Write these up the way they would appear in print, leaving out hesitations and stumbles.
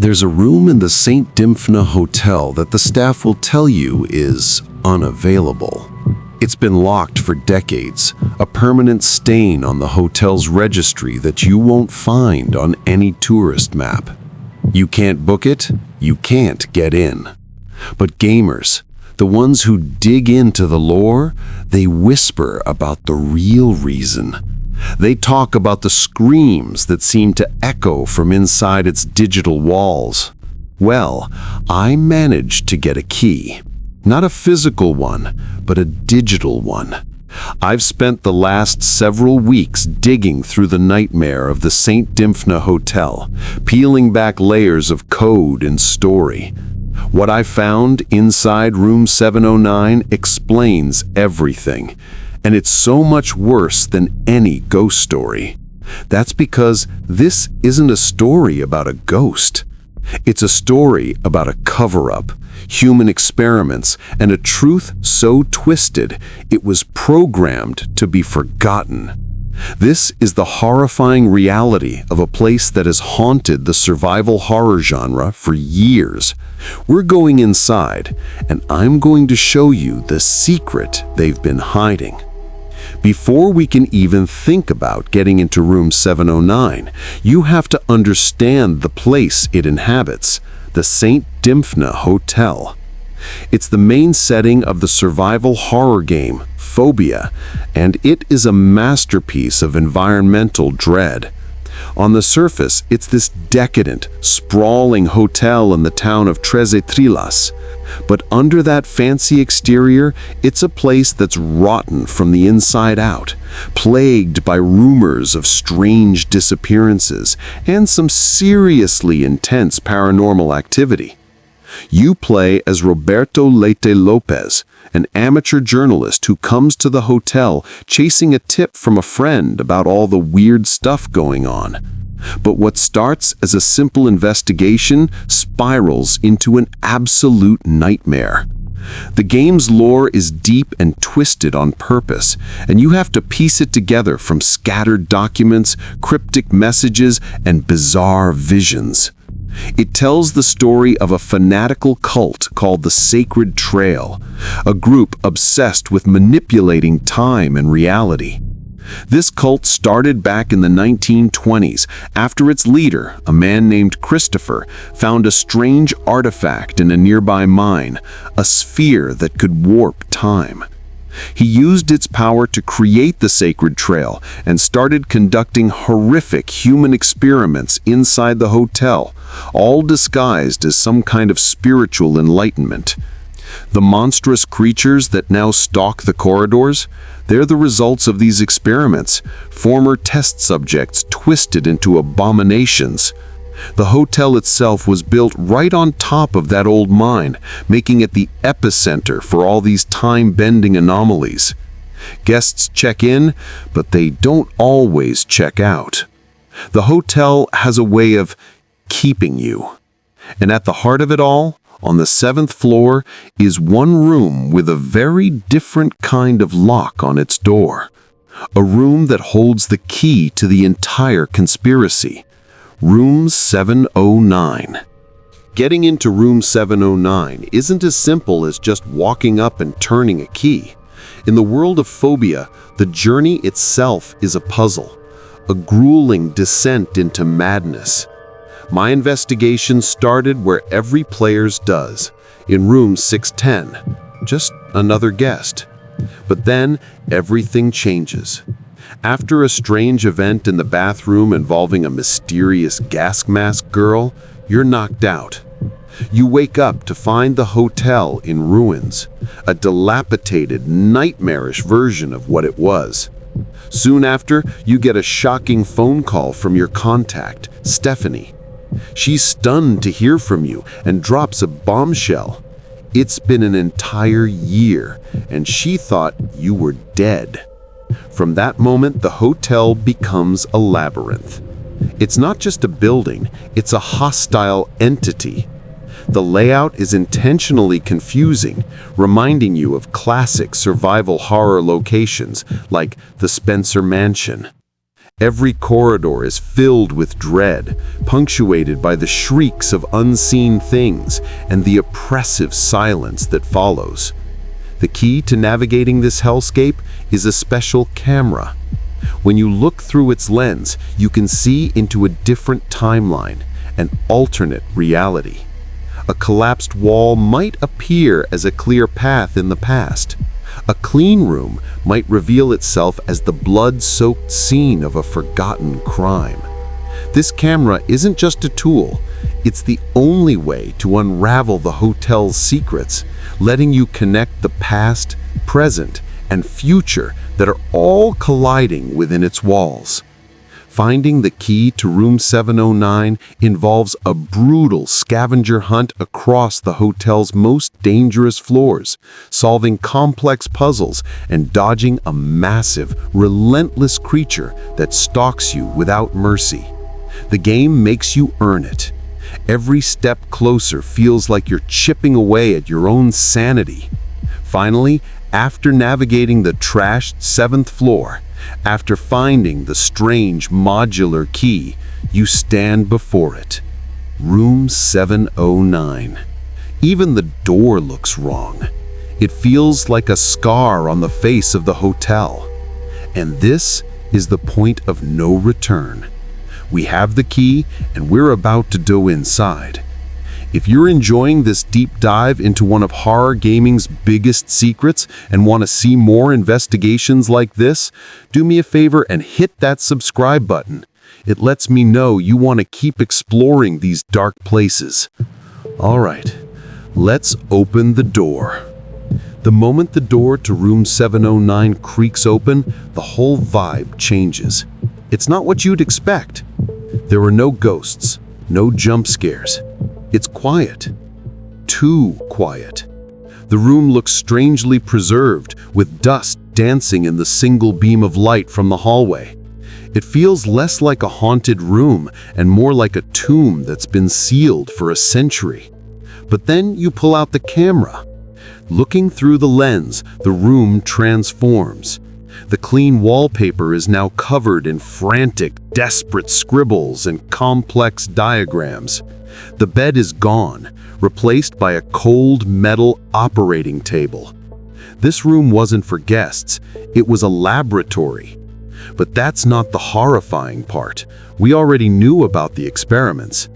There's a room in the St. Dinfna Hotel that the staff will tell you is unavailable. It's been locked for decades, a permanent stain on the hotel's registry that you won't find on any tourist map. You can't book it, you can't get in. But gamers, the ones who dig into the lore, they whisper about the real reason. They talk about the screams that seem to echo from inside its digital walls. Well, I managed to get a key. Not a physical one, but a digital one. I've spent the last several weeks digging through the nightmare of the St. Dinfna Hotel, peeling back layers of code and story. What I found inside room 709 explains everything. And it's so much worse than any ghost story. That's because this isn't a story about a ghost. It's a story about a cover-up, human experiments, and a truth so twisted it was programmed to be forgotten. This is the horrifying reality of a place that has haunted the survival horror genre for years. We're going inside, and I'm going to show you the secret they've been hiding. Before we can even think about getting into room 709, you have to understand the place it inhabits, the St. Dinfna Hotel. It's the main setting of the survival horror game, Fobia, and it is a masterpiece of environmental dread. On the surface, it's this decadent, sprawling hotel in the town of Treze Trilas. But under that fancy exterior, it's a place that's rotten from the inside out, plagued by rumors of strange disappearances and some seriously intense paranormal activity. You play as Roberto Leite Lopez, an amateur journalist who comes to the hotel chasing a tip from a friend about all the weird stuff going on. But what starts as a simple investigation spirals into an absolute nightmare. The game's lore is deep and twisted on purpose, and you have to piece it together from scattered documents, cryptic messages, and bizarre visions. It tells the story of a fanatical cult called the Sacred Trail, a group obsessed with manipulating time and reality. This cult started back in the 1920s after its leader, a man named Christopher, found a strange artifact in a nearby mine, a sphere that could warp time. He used its power to create the Sacred Trail and started conducting horrific human experiments inside the hotel, all disguised as some kind of spiritual enlightenment. The monstrous creatures that now stalk the corridors, they're the results of these experiments, former test subjects twisted into abominations. The hotel itself was built right on top of that old mine, making it the epicenter for all these time-bending anomalies. Guests check in, but they don't always check out. The hotel has a way of keeping you. And at the heart of it all, on the 7th floor, is one room with a very different kind of lock on its door. A room that holds the key to the entire conspiracy. Room 709. Getting into room 709 isn't as simple as just walking up and turning a key. In the world of Fobia, the journey itself is a puzzle, a grueling descent into madness. My investigation started where every player's does, in room 610, just another guest. But then everything changes. After a strange event in the bathroom involving a mysterious gas mask girl, you're knocked out. You wake up to find the hotel in ruins, a dilapidated, nightmarish version of what it was. Soon after, you get a shocking phone call from your contact, Stephanie. She's stunned to hear from you and drops a bombshell. It's been an entire year, and she thought you were dead. From that moment, the hotel becomes a labyrinth. It's not just a building, it's a hostile entity. The layout is intentionally confusing, reminding you of classic survival horror locations like the Spencer Mansion. Every corridor is filled with dread, punctuated by the shrieks of unseen things and the oppressive silence that follows. The key to navigating this hellscape is a special camera. When you look through its lens, you can see into a different timeline, an alternate reality. A collapsed wall might appear as a clear path in the past. A clean room might reveal itself as the blood-soaked scene of a forgotten crime. This camera isn't just a tool, it's the only way to unravel the hotel's secrets, letting you connect the past, present, and future that are all colliding within its walls. Finding the key to room 709 involves a brutal scavenger hunt across the hotel's most dangerous floors, solving complex puzzles and dodging a massive, relentless creature that stalks you without mercy. The game makes you earn it. Every step closer feels like you're chipping away at your own sanity. Finally, after navigating the trashed 7th floor, after finding the strange modular key, you stand before it. Room 709. Even the door looks wrong. It feels like a scar on the face of the hotel. And this is the point of no return. We have the key, and we're about to go inside. If you're enjoying this deep dive into one of horror gaming's biggest secrets and want to see more investigations like this, do me a favor and hit that subscribe button. It lets me know you want to keep exploring these dark places. All right, let's open the door. The moment the door to room 709 creaks open, the whole vibe changes. It's not what you'd expect. There are no ghosts, no jump scares. It's quiet. Too quiet. The room looks strangely preserved, with dust dancing in the single beam of light from the hallway. It feels less like a haunted room and more like a tomb that's been sealed for a century. But then you pull out the camera. Looking through the lens, the room transforms. The clean wallpaper is now covered in frantic, desperate scribbles and complex diagrams. The bed is gone, replaced by a cold metal operating table. This room wasn't for guests, it was a laboratory. But that's not the horrifying part. We already knew about the experiments.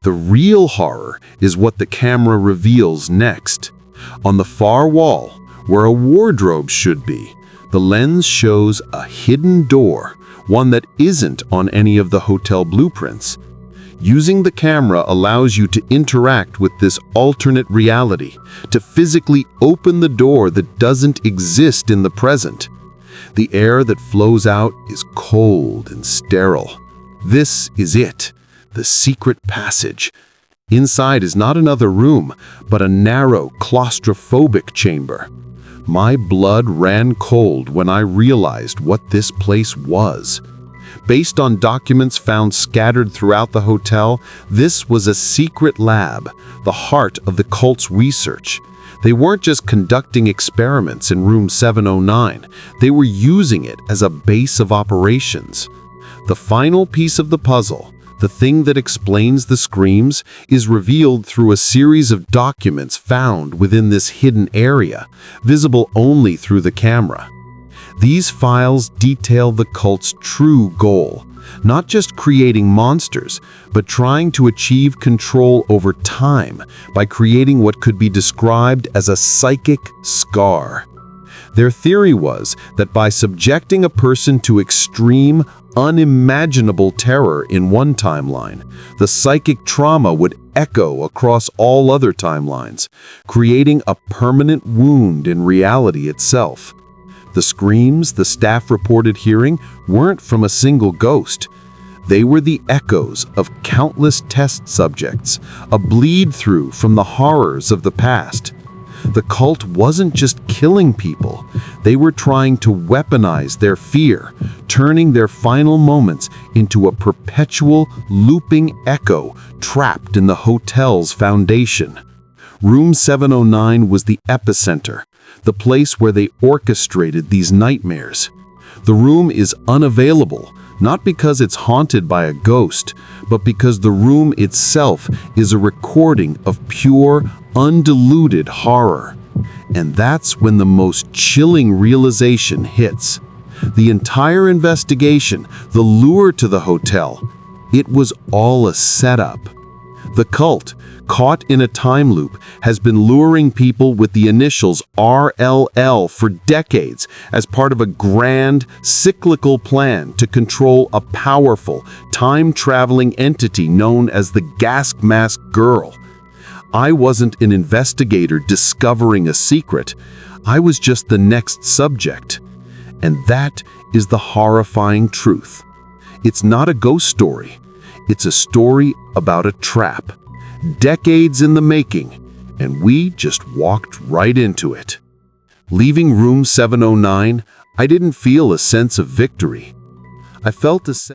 The real horror is what the camera reveals next. On the far wall, where a wardrobe should be, the lens shows a hidden door, one that isn't on any of the hotel blueprints. Using the camera allows you to interact with this alternate reality, to physically open the door that doesn't exist in the present. The air that flows out is cold and sterile. This is it, the secret passage. Inside is not another room, but a narrow, claustrophobic chamber. My blood ran cold when I realized what this place was. Based on documents found scattered throughout the hotel, this was a secret lab, the heart of the cult's research. They weren't just conducting experiments in room 709, they were using it as a base of operations. The final piece of the puzzle, the thing that explains the screams, is revealed through a series of documents found within this hidden area, visible only through the camera. These files detail the cult's true goal, not just creating monsters, but trying to achieve control over time by creating what could be described as a psychic scar. Their theory was that by subjecting a person to extreme, unimaginable terror in one timeline, the psychic trauma would echo across all other timelines, creating a permanent wound in reality itself. The screams the staff reported hearing weren't from a single ghost. They were the echoes of countless test subjects, a bleed-through from the horrors of the past. The cult wasn't just killing people, they were trying to weaponize their fear, turning their final moments into a perpetual, looping echo trapped in the hotel's foundation. Room 709 was the epicenter, the place where they orchestrated these nightmares. The room is unavailable, not because it's haunted by a ghost, but because the room itself is a recording of pure, undiluted horror. And that's when the most chilling realization hits. The entire investigation, the lure to the hotel, it was all a setup. The cult, caught in a time loop, has been luring people with the initials RLL for decades as part of a grand, cyclical plan to control a powerful, time-traveling entity known as the Gas Mask Girl. I wasn't an investigator discovering a secret. I was just the next subject. And that is the horrifying truth. It's not a ghost story. It's a story about a trap. Decades in the making, and we just walked right into it. Leaving room 709, I didn't feel a sense of victory. I felt a sense